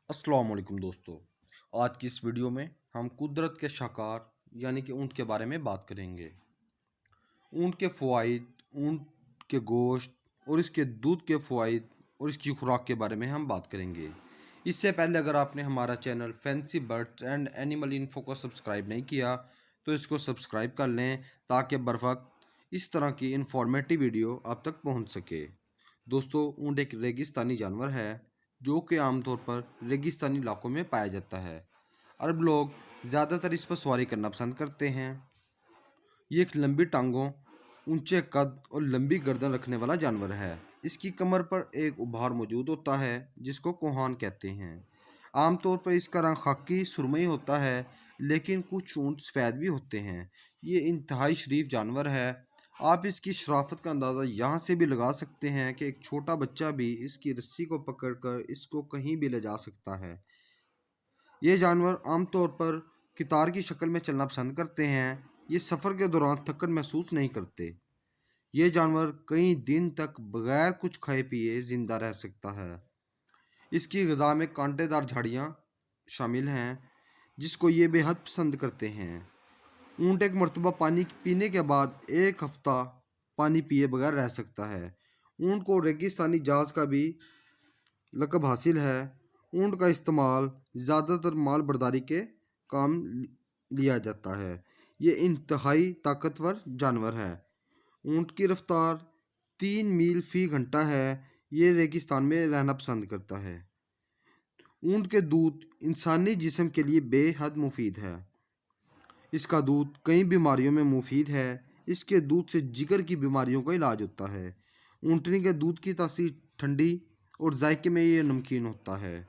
अस्सलाम वालेकुम दोस्तों। आज की इस वीडियो में हम कुदरत के शाहकार यानी कि ऊँट के बारे में बात करेंगे। ऊँट के फ़वाइद, ऊँट के गोश्त और इसके दूध के फ़वाइद और इसकी खुराक के बारे में हम बात करेंगे। इससे पहले अगर आपने हमारा channel fancy birds and animal info को सब्सक्राइब नहीं किया तो इसको सब्सक्राइब कर लें ताकि बर वक्त इस तरह की इंफॉर्मेटिव वीडियो आप तक पहुंच सके। दोस्तों, ऊँट एक रेगिस्तानी जानवर है जो कि आमतौर पर रेगिस्तानी इलाकों में पाया जाता है। अरब लोग ज़्यादातर इस पर सवारी करना पसंद करते हैं। ये एक लंबी टांगों, ऊंचे कद और लंबी गर्दन रखने वाला जानवर है। इसकी कमर पर एक उभार मौजूद होता है जिसको कोहान कहते हैं। आमतौर पर इसका रंग खाकी सुरमई होता है, लेकिन कुछ ऊँट सफ़ेद भी होते हैं। ये इंतहाई शरीफ जानवर है। आप इसकी शराफत का अंदाज़ा यहाँ से भी लगा सकते हैं कि एक छोटा बच्चा भी इसकी रस्सी को पकड़कर इसको कहीं भी ले जा सकता है। ये जानवर आमतौर पर कितार की शक्ल में चलना पसंद करते हैं। ये सफ़र के दौरान थकन महसूस नहीं करते। ये जानवर कई दिन तक बगैर कुछ खाए पिए ज़िंदा रह सकता है। इसकी ग़िज़ा में कांटेदार झाड़ियाँ शामिल हैं जिसको ये बेहद पसंद करते हैं। ऊँट एक मरतबा पानी पीने के बाद एक हफ्ता पानी पिए बगैर रह सकता है। ऊँट को रेगिस्तानी जहाज़ का भी लक़ब हासिल है। ऊँट का इस्तेमाल ज़्यादातर माल बर्दारी के काम लिया जाता है। ये इंतहाई ताकतवर जानवर है। ऊँट की रफ्तार 3 मील फ़ी घंटा है। ये रेगिस्तान में रहना पसंद करता है। ऊँट के दूध इंसानी जिस्म के लिए बेहद मुफीद है। इसका दूध कई बीमारियों में मुफीद है। इसके दूध से जिगर की बीमारियों का इलाज होता है। ऊँटनी के दूध की तासीर ठंडी और जायके में ये नमकीन होता है।